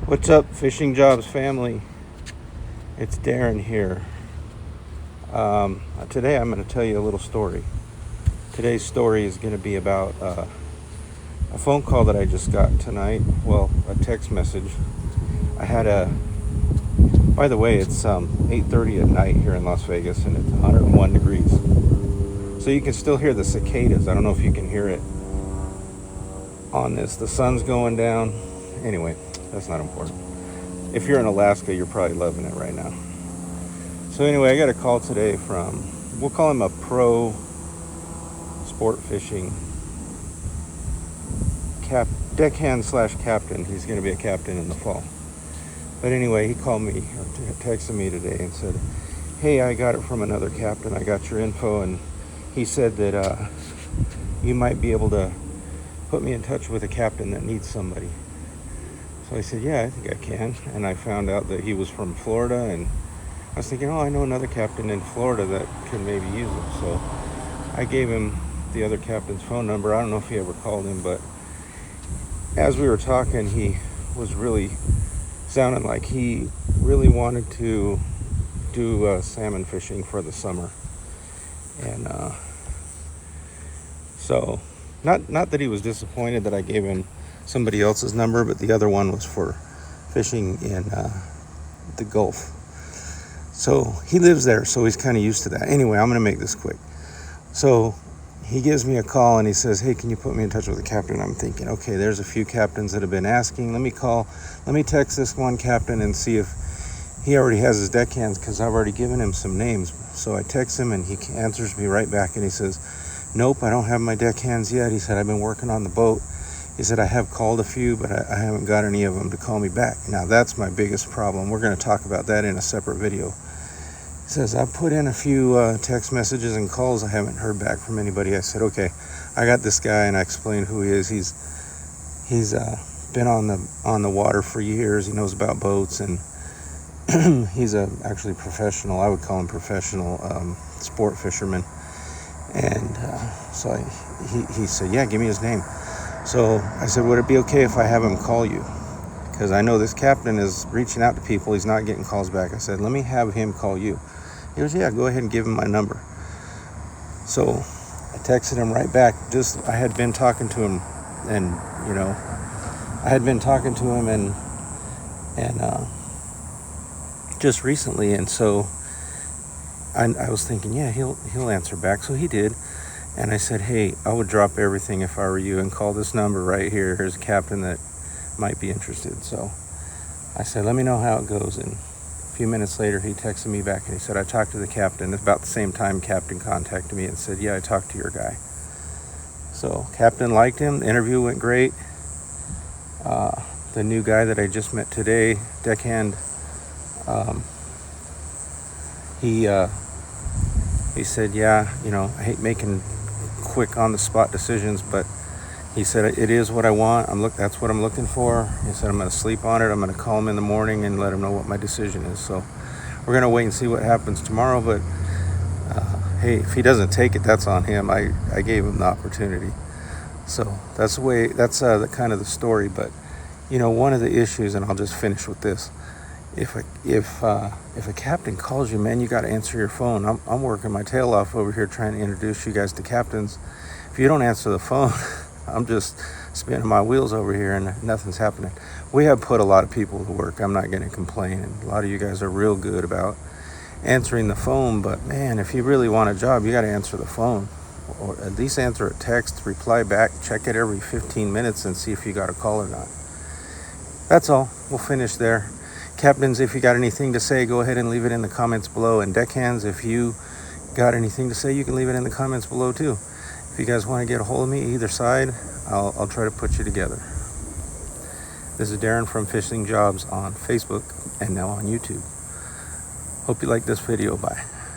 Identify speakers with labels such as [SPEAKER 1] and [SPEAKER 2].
[SPEAKER 1] What's up, Fishing Jobs family? It's Darren here. Today I'm going to tell you a little story. Today's story is going to be about a phone call that I just got tonight. Well, a text message. By the way, it's 8:30 at night here in Las Vegas, and it's 101 degrees. So you can still hear the cicadas. I don't know if you can hear it on this. The sun's going down. Anyway, that's not important. If you're in Alaska, you're probably loving it right now. So anyway, I got a call today from, we'll call him a pro sport fishing deckhand / captain. He's going to be a captain in the fall. But anyway, he called me or texted me today and said, hey, I got it from another captain. I got your info, and he said that you might be able to put me in touch with a captain that needs somebody. So I said, yeah, I think I can. And I found out that he was from Florida, and I was thinking, I know another captain in Florida that can maybe use him. So I gave him the other captain's phone number. I don't know if he ever called him, but as we were talking, he was really sounding like he really wanted to do salmon fishing for the summer. And so not that he was disappointed that I gave him somebody else's number, but the other one was for fishing in the Gulf. So he lives there, so he's kind of used to that. Anyway, I'm going to make this quick. So he gives me a call and he says, hey, can you put me in touch with the captain? I'm thinking, okay, there's a few captains that have been asking. Let me text this one captain and see if he already has his deckhands, because I've already given him some names. So I text him and he answers me right back and he says, nope, I don't have my deckhands yet. He said, I've been working on the boat. He said, I have called a few, but I haven't got any of them to call me back. Now, that's my biggest problem. We're going to talk about that in a separate video. He says, I've put in a few text messages and calls. I haven't heard back from anybody. I said, okay, I got this guy, and I explained who he is. He's been on the water for years. He knows about boats, and he's actually professional. I would call him professional sport fisherman. And so he said, yeah, give me his name. So I said, would it be okay if I have him call you? Because I know this captain is reaching out to people. He's not getting calls back. I said, let me have him call you. He goes, yeah, go ahead and give him my number. So I texted him right back. I had been talking to him, and just recently, and so I was thinking, yeah, he'll answer back. So he did. And I said, hey, I would drop everything if I were you and call this number right here. Here's a captain that might be interested. So I said, let me know how it goes. And a few minutes later, he texted me back and he said, I talked to the captain. About the same time, captain contacted me and said, yeah, I talked to your guy. So captain liked him. The interview went great. The new guy that I just met today, Deckhand, he said, yeah, I hate making quick on the spot decisions, but he said, it is what I want. That's what I'm looking for. He said, I'm going to sleep on it. I'm going to call him in the morning and let him know what my decision is. So we're going to wait and see what happens tomorrow. But hey, if he doesn't take it, that's on him. I gave him the opportunity. So that's the kind of the story. But one of the issues, and I'll just finish with this. If a captain calls you, man, you got to answer your phone. I'm working my tail off over here trying to introduce you guys to captains. If you don't answer the phone, I'm just spinning my wheels over here and nothing's happening. We have put a lot of people to work. I'm not going to complain. And a lot of you guys are real good about answering the phone. But man, if you really want a job, you got to answer the phone, or at least answer a text, reply back, check it every 15 minutes and see if you got a call or not. That's all. We'll finish there. Captains, if you got anything to say, go ahead and leave it in the comments below. And deckhands, if you got anything to say, you can leave it in the comments below too. If you guys want to get a hold of me, either side, I'll try to put you together. This is Darren from Fishing Jobs on Facebook and now on YouTube. Hope you like this video. Bye.